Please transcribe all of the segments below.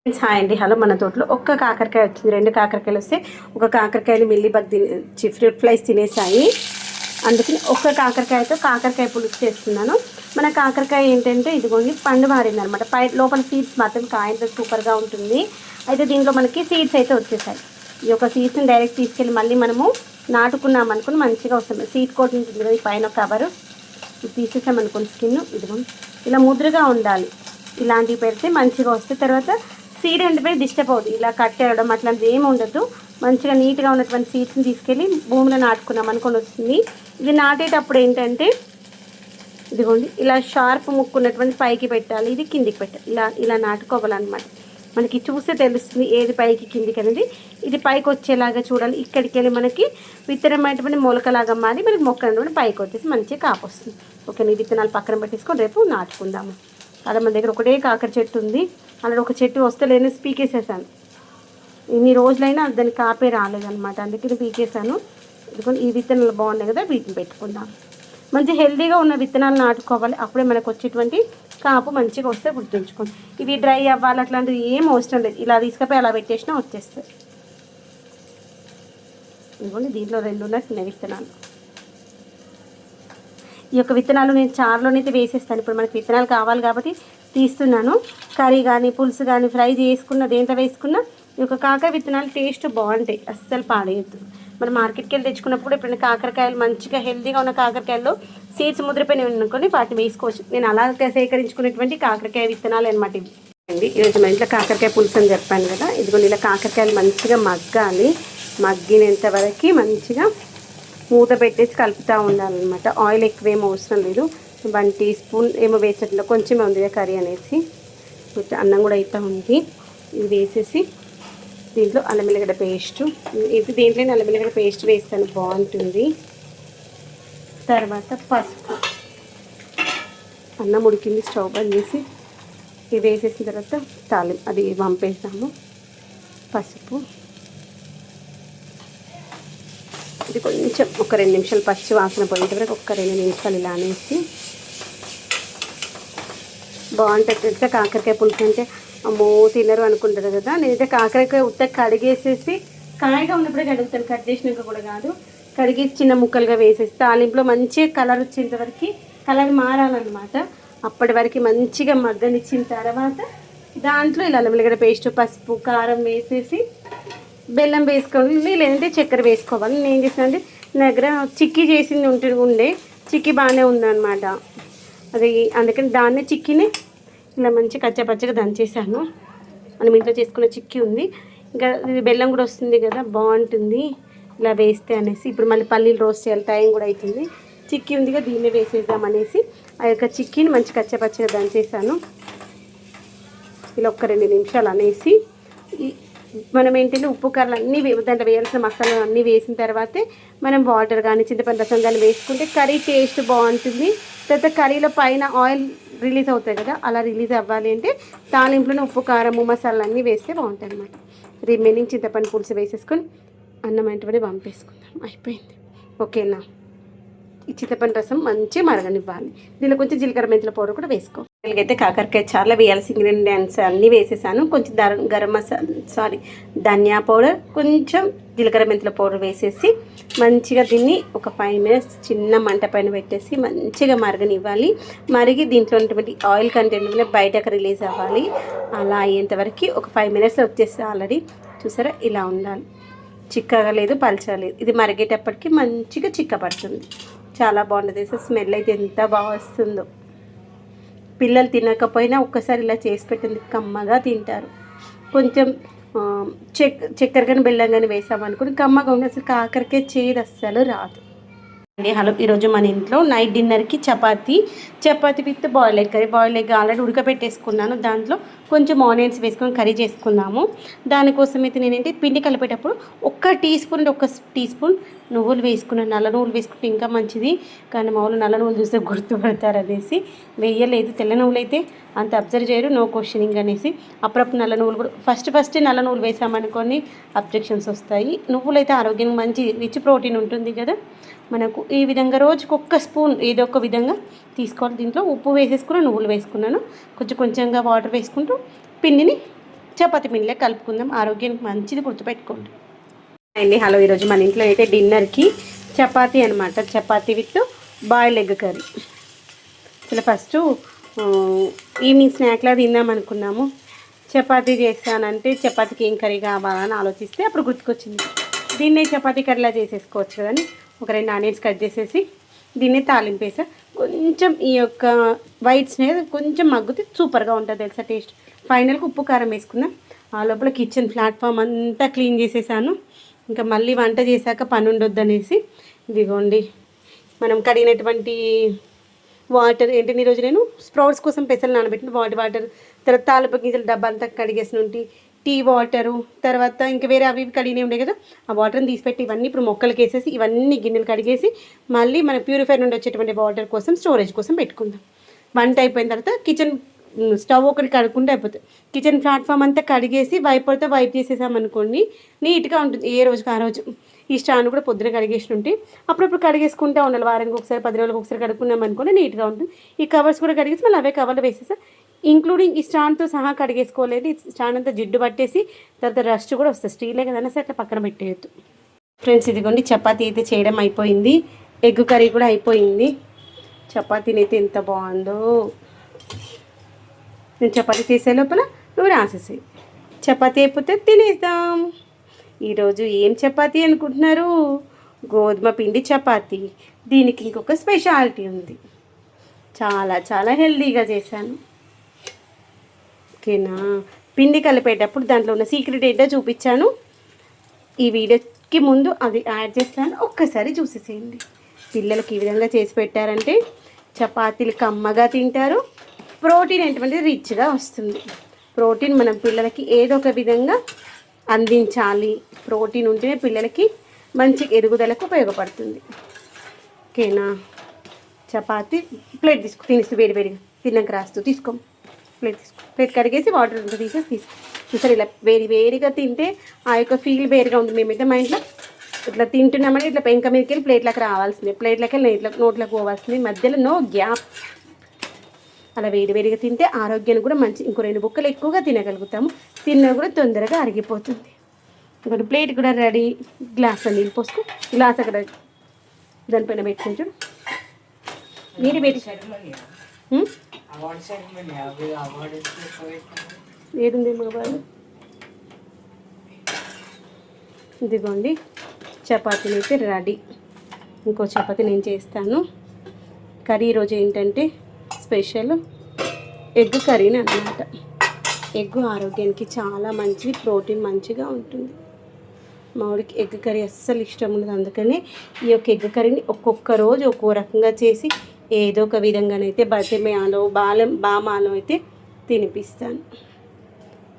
Hi అండి. Hello. మన తోటలో ఒక్క కాకరకాయ వచ్చింది. 2 కాకరకాయలు వస్తే ఒక కాకరకాయలు మిల్లీబగ్ ఫ్రూట్ ఫ్లైస్ తినేసాయి. అందుకని ఒక్క కాకరకాయతో కాకరకాయ పులుసు చేస్తున్నాను. మన కాకరకాయ ఏంటంటే ఇదిగోండి పండు మారింది అనమాట. లోపల సీడ్స్ మాత్రం కాయంతో సూపర్గా ఉంటుంది. అయితే దీంట్లో మనకి సీడ్స్ అయితే వచ్చేసాయి. ఈ యొక్క సీడ్స్ని డైరెక్ట్ తీసుకెళ్ళి మళ్ళీ మనము నాటుకున్నాం అనుకుని మంచిగా వస్తుంది. సీడ్ కోట్ ఉంటుంది కదా, ఈ పైన కవరు తీసేసామనుకోండి, స్కిన్ ఇదిగోండి ఇలా ముద్రగా ఉండాలి. ఇలాంటివి పెడితే మంచిగా వస్తాయి. తర్వాత సీడ్ ఎండిపోయి డిస్టర్బ్ అవుతుంది. ఇలా కట్టేయడం అట్లాంటిది ఏమి ఉండదు. మంచిగా నీట్గా ఉన్నటువంటి సీడ్స్ని తీసుకెళ్ళి భూమిలో నాటుకున్నాం అనుకొని వస్తుంది. ఇది నాటేటప్పుడు ఏంటంటే ఇదిగోండి ఇలా షార్ప్ ముక్కున్నటువంటి పైకి పెట్టాలి, ఇది కిందికి పెట్టాలి. ఇలా నాటుకోవాలన్నమాట. మనకి చూస్తే తెలుస్తుంది ఏది పైకి కిందికి అనేది. ఇది పైకి వచ్చేలాగా చూడాలి. ఇక్కడికి వెళ్ళి మనకి విత్తనమైనటువంటి మొలకలాగా మారి మనకి మొక్క అనేటువంటి పైకి వచ్చేసి మంచిగా కాపు వస్తుంది. ఓకే, ఈ విత్తనాలు పక్కన పెట్టేసుకొని రేపు నాటుకుందాము. అలా మన దగ్గర ఒకటే కాకర చెట్టు ఉంది. అలా ఒక చెట్టు వస్తే లేని పీకేసేసాను. ఇన్ని రోజులైనా దానికి కాపే రాలేదన్నమాట. అందుకని పీకేసాను. ఇదిగోండి ఈ విత్తనాలు బాగున్నాయి కదా, వీటిని పెట్టుకుందాం. మంచి హెల్తీగా ఉన్న విత్తనాలు నాటుకోవాలి. అప్పుడే మనకు వచ్చేటువంటి కాపు మంచిగా వస్తే గుర్తుంచుకోండి. ఇవి డ్రై అవ్వాలి అట్లాంటివి ఏం అవసరం లేదు. ఇలా తీసుకపోయి అలా పెట్టేసినా వచ్చేస్తాయి. ఇదిగోండి దీంట్లో 2 ఉన్నాయి చిన్న విత్తనాలు. ఈ యొక్క విత్తనాలు నేను చారులోనైతే వేసేస్తాను. ఇప్పుడు మనకి విత్తనాలు కావాలి కాబట్టి తీస్తున్నాను. కర్రీ కానీ పులుసు కానీ ఫ్రై చేసుకున్న దేంట్లో వేసుకున్న ఈ యొక్క కాకర విత్తనాలు టేస్ట్ బాగుంటాయి, అస్సలు పాడేయద్దు. మనం మార్కెట్కి వెళ్ళి తెచ్చుకున్నప్పుడు ఇప్పుడు కాకరకాయలు మంచిగా హెల్తీగా ఉన్న కాకరకాయల్లో సీడ్స్ ముద్రపోయినవి అనుకొని వాటిని వేసుకోవచ్చు. నేను అలా సేకరించుకునేటువంటి కాకరకాయ విత్తనాలు అనమాట ఇవి అండి. ఈరోజు మా ఇంట్లో కాకరకాయ పులుసు అని చెప్పాను కదా. ఇదిగోండి ఇలా కాకరకాయలు మంచిగా మగ్గాలి. మగ్గినంత వరకు మంచిగా మూత పెట్టేసి కలుపుతూ ఉండాలన్నమాట. ఆయిల్ ఎక్కువేమో అవసరం లేదు. 1 టీ స్పూన్ ఏమో వేసేట్లో కొంచెమే ఉంది కర్రీ అనేసి. అన్నం కూడా అవుతూ ఉంది. ఇది వేసేసి దీంట్లో అల్లం వెల్లిగడ్డ పేస్టు, ఇది దీంట్లోనే అల్లం వెల్లిగడ్డ పేస్ట్ వేస్తాను, బాగుంటుంది. తర్వాత పసుపు, అన్నం ఉడికింది, స్టవ్ బంద్ చేసి ఇవి వేసేసిన తర్వాత అది పంపేస్తాము. పసుపు ఇది కొంచెం ఒక 2 నిమిషాలు పచ్చి వాసన పోయేంత వరకు ఒక 2 నిమిషాలు ఇలా అనేసి బాగుంటుంది. తెలుసా కాకరకాయ పులుసు అంటే అమ్మో తినరు అనుకుంటారు కదా. నేనైతే కాకరకాయ ఉత్తగా కడిగేసేసి కాయగా ఉన్నప్పుడే కడుగుతాను, కట్ చేసినాక కూడా కాదు. కడిగేసి చిన్న ముక్కలుగా వేసేసి తాలింపులో మంచిగా కలర్ వచ్చేంత వరకు కలర్ మారాలన్నమాట. అప్పటి వరకు మంచిగా మగ్గనిచ్చిన తర్వాత దాంట్లో ఇలా అల్లం వెల్లిగడ్డ పేస్ట్, పసుపు, కారం వేసేసి బెల్లం వేసుకోవాలి, లేదంటే చక్కెర వేసుకోవాలి. నేను ఏం చేసాను అంటే నా దగ్గర చిక్కీ చేసింది ఉండే చిక్కీ బాగానే ఉందన్నమాట. అది అందుకని దాన్నే చిక్కీని ఇలా మంచి కచ్చపచ్చగా దంచేసాను. మనం ఇంట్లో చేసుకున్న చిక్కీ ఉంది, ఇంకా ఇది బెల్లం కూడా వస్తుంది కదా, బాగుంటుంది ఇలా వేస్తే అనేసి. ఇప్పుడు మళ్ళీ పల్లీలు రోస్ట్ చేయాలి, టైం కూడా అవుతుంది. చిక్కీ ఉందిగా దీన్నే వేసేద్దాం అనేసి ఆ యొక్క చిక్కీని మంచి కచ్చపచ్చగా దంచేసాను. ఇలా ఒక 2 నిమిషాలు అనేసి మనం ఏంటంటే ఉప్పు కారాలు అన్నీ దాంట్లో వేయాల్సిన మసాలాలు అన్నీ వేసిన తర్వాతే మనం వాటర్ కానీ చింతపండు రసం కానీ వేసుకుంటే కర్రీ టేస్ట్ బాగుంటుంది. తర్వాత కర్రీలో పైన ఆయిల్ రిలీజ్ అవుతాయి కదా, అలా రిలీజ్ అవ్వాలి అంటే తాలింపులోనే ఉప్పు కారము మసాలా అన్నీ వేస్తే బాగుంటాయి అన్నమాట. రిమైనింగ్ చింతపండు పులుసు వేసేసుకొని అన్నం వెంటనే పంపేసుకుందాం, అయిపోయింది. ఓకేనా. ఈ చింతపండు రసం మంచిగా మరగనివ్వాలి. దీనిలో కొంచెం జీలకర్ర మెంతుల పౌడర్ కూడా వేసుకో. అయితే కాకరకాయ చాలా వేయాల్సిన ఇంగ్రీడియంట్స్ అన్నీ వేసేసాను. కొంచెం గరం మసాలా ధనియా పౌడర్, కొంచెం జీలకర్ర మెంతుల పౌడర్ వేసేసి మంచిగా దీన్ని ఒక 5 మినిట్స్ చిన్న మంట పైన పెట్టేసి మంచిగా మరగనివ్వాలి. మరిగి దీంట్లో ఉన్నటువంటి ఆయిల్ కంటెంట్ బయటకు రిలీజ్ అవ్వాలి. అలా అయ్యేంతవరకు ఒక 5 మినిట్స్ వచ్చేసి ఆల్రెడీ చూసారా ఇలా ఉండాలి. చిక్కగా లేదు, పలచగా లేదు. ఇది మరిగేటప్పటికి మంచిగా చిక్కబడుతుంది. చాలా బాగుంటుంది. స్మెల్ అయితే ఎంత బాగా వస్తుందో. పిల్లలు తినకపోయినా ఒక్కసారి ఇలా చేసి పెట్టింది కమ్మగా తింటారు. కొంచెం చక్కెర కానీ బెల్లం కానీ వేసామనుకుని కమ్మగా ఉండి అసలు కాకరకాయ చేదు అస్సలు రాదు. హలో, ఈరోజు మన ఇంట్లో నైట్ డిన్నర్కి chapati with boil egg curry. Boil egg already ఉడకబెట్టేసుకున్నాను. దాంట్లో కొంచెం ఆనియన్స్ వేసుకొని కర్రీ చేసుకున్నాము. దానికోసం అయితే నేనేంటి పిండి కలిపేటప్పుడు 1 టీ స్పూన్ నువ్వులు వేసుకున్నాను. నల్ల నువ్వులు వేసుకుంటే ఇంకా మంచిది, కానీ మామూలు నల్ల నువ్వులు చూస్తే గుర్తుపడతారు అనేసి వేయలేదు. తెల్ల నువ్వులు అయితే అంత అబ్జర్వ్ చేయరు, నో క్వశ్చనింగ్ అనేసి అప్పుడప్పుడు నల్ల నువ్వులు కూడా ఫస్ట్ నల్ల నువ్వులు వేసామనుకొని అబ్జెక్షన్స్ వస్తాయి. నువ్వులు అయితే ఆరోగ్యానికి మంచి రిచ్ ప్రోటీన్ ఉంటుంది కదా. మనకు ఈ విధంగా రోజుకి 1 స్పూన్ ఏదో ఒక విధంగా తీసుకోవాలి. దీంట్లో ఉప్పు వేసేసుకుని నువ్వులు వేసుకున్నాను. కొంచెంగా వాటర్ వేసుకుంటూ పిండిని చపాతి పిండిలో కలుపుకుందాం. ఆరోగ్యానికి మంచిది, గుర్తుపెట్టుకోండి అండి. హలో, ఈరోజు మన ఇంట్లో అయితే డిన్నర్కి చపాతీ అనమాట. Chapati with boiled egg curry. అసలు ఫస్ట్ ఈవినింగ్ స్నాక్లా తిందాం అనుకున్నాము. చపాతీ చేస్తానంటే చపాతీకి ఏం కర్రీ కావాలని ఆలోచిస్తే అప్పుడు గుర్తుకొచ్చింది, దీన్నే చపాతీ కర్రీలా చేసేసుకోవచ్చు కదని ఒక 2 ఆనియన్స్ కట్ చేసేసి దీన్నే తాలింపేసా. కొంచెం ఈ యొక్క వైట్స్ అనేది కొంచెం మగ్గితే సూపర్గా ఉంటుంది తెలుసా టేస్ట్. ఫైనల్గా ఉప్పు కారం వేసుకుందాం. ఆ లోపల కిచెన్ ప్లాట్ఫామ్ అంతా క్లీన్ చేసేసాను. ఇంకా మళ్ళీ వంట చేశాక పని ఉండొద్దు అనేసి ఇదిగోండి మనం కడిగినటువంటి వాటర్ ఏంటంటే ఈరోజు నేను స్ప్రౌట్స్ కోసం పెసలు నానబెట్టిన వాటర్, తర్వాత తాలింపు గింజల డబ్బా అంతా కడిగేసిన ఉంటే టీ వాటరు, తర్వాత ఇంకా వేరే అవి కడిగినవి ఉండే కదా ఆ వాటర్ని తీసిపెట్టి ఇవన్నీ ఇప్పుడు మొక్కలకి వేసేసి ఇవన్నీ గిన్నెలు కడిగేసి మళ్ళీ మన ప్యూరిఫైర్ నుండి వచ్చేటువంటి వాటర్ కోసం స్టోరేజ్ కోసం పెట్టుకుందాం. వంట అయిపోయిన తర్వాత కిచెన్ స్టవ్ ఒకటి కడుక్కుంటే అయిపోతుంది. కిచెన్ ప్లాట్ఫామ్ అంతా కడిగేసి వైపర్తో వైప్ చేసేసామనుకోండి నీట్గా ఉంటుంది ఏ రోజుకి ఆ రోజు. ఈ స్టాండ్ కూడా పొద్దున కడిగేసి ఉంటే అప్పుడప్పుడు కడిగేసుకుంటూ ఉండాలి. వారానికి ఒకసారి 10 రోజులకు ఒకసారి కడుక్కున్నాం అనుకోండి నీట్గా ఉంటుంది. ఈ కవర్స్ కూడా కడిగేసి మళ్ళీ అవే కవర్లు వేసేసా, ఇంక్లూడింగ్ ఈ స్టాండ్తో సహా కడిగేసుకోలేదు. ఈ స్టాండ్ అంతా జిడ్డు పట్టేసి తర్వాత రస్ట్ కూడా వస్తుంది. స్టీలే కదన్నా సరే అట్లా పక్కన పెట్టేయద్దు. ఫ్రెండ్స్ ఇదిగోండి చపాతీ అయితే చేయడం అయిపోయింది, ఎగ్ కర్రీ కూడా అయిపోయింది. చపాతీని అయితే ఎంత బాగుందో. నేను చపాతీ చేసే లోపల నువ్వు రాసేసి చపాతీ అయిపోతే తినేద్దాం. ఈరోజు ఏం చపాతీ అనుకుంటున్నారు? గోధుమ పిండి చపాతీ. దీనికి ఇంకొక స్పెషాలిటీ ఉంది, చాలా చాలా హెల్తీగా చేశాను. ఓకేనా? పిండి కలిపేటప్పుడు దాంట్లో ఉన్న సీక్రెట్ ఏంటో చూపించాను. ఈ వీడియోకి ముందు అది యాడ్ చేస్తాను, ఒక్కసారి చూసేసేయండి. పిల్లలకి ఈ విధంగా చేసి పెట్టారంటే చపాతీలు కమ్మగా తింటారు. ప్రోటీన్ ఎటువంటిది రిచ్గా వస్తుంది. ప్రోటీన్ మనం పిల్లలకి ఏదో ఒక విధంగా అందించాలి. ప్రోటీన్ ఉంటేనే పిల్లలకి మంచి ఎదుగుదలకు ఉపయోగపడుతుంది. ఓకేనా? చపాతీ ప్లేట్ తీసుకో, తినేస్తూ వేడివేడిగా తిన్నాక రాస్తూ తీసుకో. ప్లేట్ కడిగేసి వాటర్ అంతా తీసేసి సరే ఇలా వేడిగా తింటే ఆ యొక్క ఫీల్ వేరుగా ఉంటుంది. మేమైతే మా ఇంట్లో ఇట్లా తింటున్నామని ఇట్లా పెంక మీదకి వెళ్ళి ప్లేట్లకు రావాల్సిందే, ప్లేట్లకి వెళ్ళి నోట్లోకి పోవాల్సింది, మధ్యలో నో గ్యాప్. అలా వేడిగా తింటే ఆరోగ్యానికి కూడా మంచి. ఇంకో 2 బుక్కలు ఎక్కువగా తినగలుగుతాము, తిన్నా కూడా తొందరగా అరిగిపోతుంది. ఇంకోటి ప్లేట్ కూడా రెడీ. గ్లాస్ నీళ్ళు పోసుకో, గ్లాస్ అక్కడ దానిపైన పెట్టుకుని చూడు. నీరు పెట్టి ఏడుంది మగవాళ్ళు. ఇదిగోండి చపాతీలు అయితే రెడీ. ఇంకో చపాతీ నేను చేస్తాను. కర్రీ ఈరోజు ఏంటంటే స్పెషల్ ఎగ్ కర్రీని అన్నమాట. ఎగ్ ఆరోగ్యానికి చాలా మంచిది, ప్రోటీన్ మంచిగా ఉంటుంది. మామిడికి ఎగ్ కర్రీ అస్సలు ఇష్టం ఉండదు. అందుకనే ఈ యొక్క ఎగ్ కర్రీని ఒక్కొక్క రోజు ఒక్కో రకంగా చేసి ఏదో ఒక విధంగానైతే బతిమాలో బామాలో అయితే తినిపిస్తాను.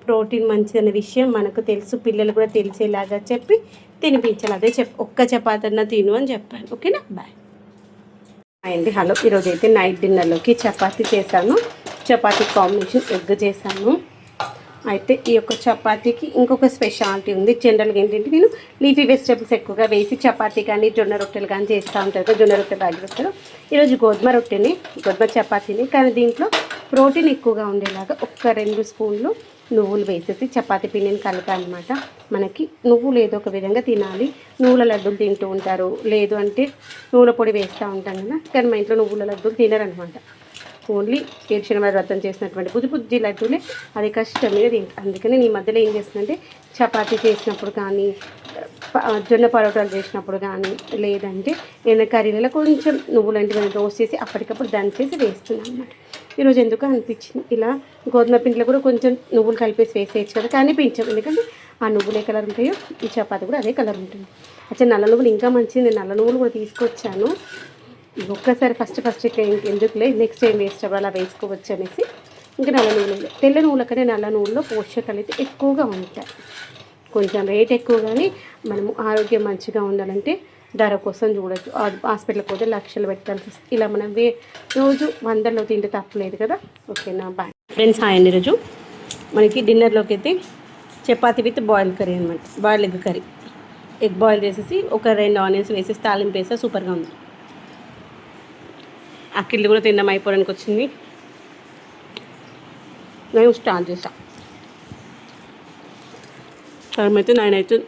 ప్రోటీన్ మంచిదన్న విషయం మనకు తెలుసు, పిల్లలు కూడా తెలిసేలాగా చెప్పి తినిపించాలి. అదే ఒక్క చపాతీ అన్న తిను అని చెప్పాను. ఓకేనా? బాయ్ అండి. హలో, ఈరోజు అయితే నైట్ డిన్నర్లోకి చపాతీ చేశాను. చపాతీ కాంబినేషన్ ఎగ్ చేశాను. అయితే ఈ యొక్క చపాతీకి ఇంకొక స్పెషాలిటీ ఉంది. జనరల్గా ఏంటంటే నేను లీఫీ వెజిటబుల్స్ ఎక్కువగా వేసి చపాతీ కానీ జొన్న రొట్టెలు కానీ చేస్తూ ఉంటారు కదా, జొన్న రొట్టె బాగా చేస్తారు. ఈరోజు గోధుమ చపాతీని, కానీ దీంట్లో ప్రోటీన్ ఎక్కువగా ఉండేలాగా ఒక్క 2 స్పూన్లు నువ్వులు వేసేసి చపాతీ పిండిని కలిపాలన్నమాట. మనకి నువ్వులు ఏదో ఒక విధంగా తినాలి. నువ్వుల లడ్డూలు తింటూ ఉంటారు, లేదు అంటే నువ్వుల పొడి వేస్తూ ఉంటాం కదా, కానీ మా ఇంట్లో నువ్వుల లడ్డూలు తినరనమాట. ఓన్లీ ఏడ్చిన వ్రతం చేసినటువంటి బుజ్జి లడ్డూలే అది కష్టమే తింటాను. అందుకని ఈ మధ్యలో ఏం చేస్తుందంటే చపాతీ చేసినప్పుడు కానీ జొన్న పరోటాలు చేసినప్పుడు కానీ లేదంటే ఏదైనా కర్రీలలో కొంచెం నువ్వులంటే మనం రోస్ట్ చేసి అప్పటికప్పుడు దంచేసి వేస్తున్నాను అన్నమాట. ఈరోజు ఎందుకు అనిపించింది ఇలా గోధుమ పిండిలో కూడా కొంచెం నువ్వులు కలిపేసి వేసేయచ్చు కదా, కానీ పించాం. ఎందుకంటే ఆ నువ్వులు ఏ కలర్ ఉంటాయో ఈ చపాతీ కూడా అదే కలర్ ఉంటుంది. అచ్చా నల్ల నువ్వులు ఇంకా మంచిది, నేను నల్ల నువ్వులు కూడా తీసుకొచ్చాను. ఒక్కసారి ఫస్ట్ ఇట్లా ఎందుకులే నెక్స్ట్ టైం వేస్ట్ అలా వేసుకోవచ్చు అనేసి ఇంకా నల్ల నువ్వులు. తెల్ల నువ్వుల కంటే నల్ల నువ్వుల్లో పోషకాలు అయితే ఎక్కువగా ఉంటాయి. కొంచెం రేట్ ఎక్కువ, కానీ మనము ఆరోగ్యం మంచిగా ఉండాలంటే ధర కోసం చూడొచ్చు. హాస్పిటల్కి పోతే లక్షలు పెట్టాల్సి వస్తుంది. ఇలా మనం రోజు 100లో తింటే తప్పలేదు కదా. ఓకేనా? Bye friends. హాయ్ అండి. రోజు మనకి డిన్నర్లోకి అయితే చపాతీ విత్ బాయిల్ కర్రీ అనమాట. Boil egg curry. Egg boil చేసేసి ఒక 2 ఆనియన్స్ వేసేసి తాలింపు వేస్తే సూపర్గా ఉంది. అక్కిళ్ళు కూడా తినడం అయిపోవడానికి వచ్చింది. నేను స్టార్ట్ చేస్తాను. టైం అయితే 9 అవుతుంది.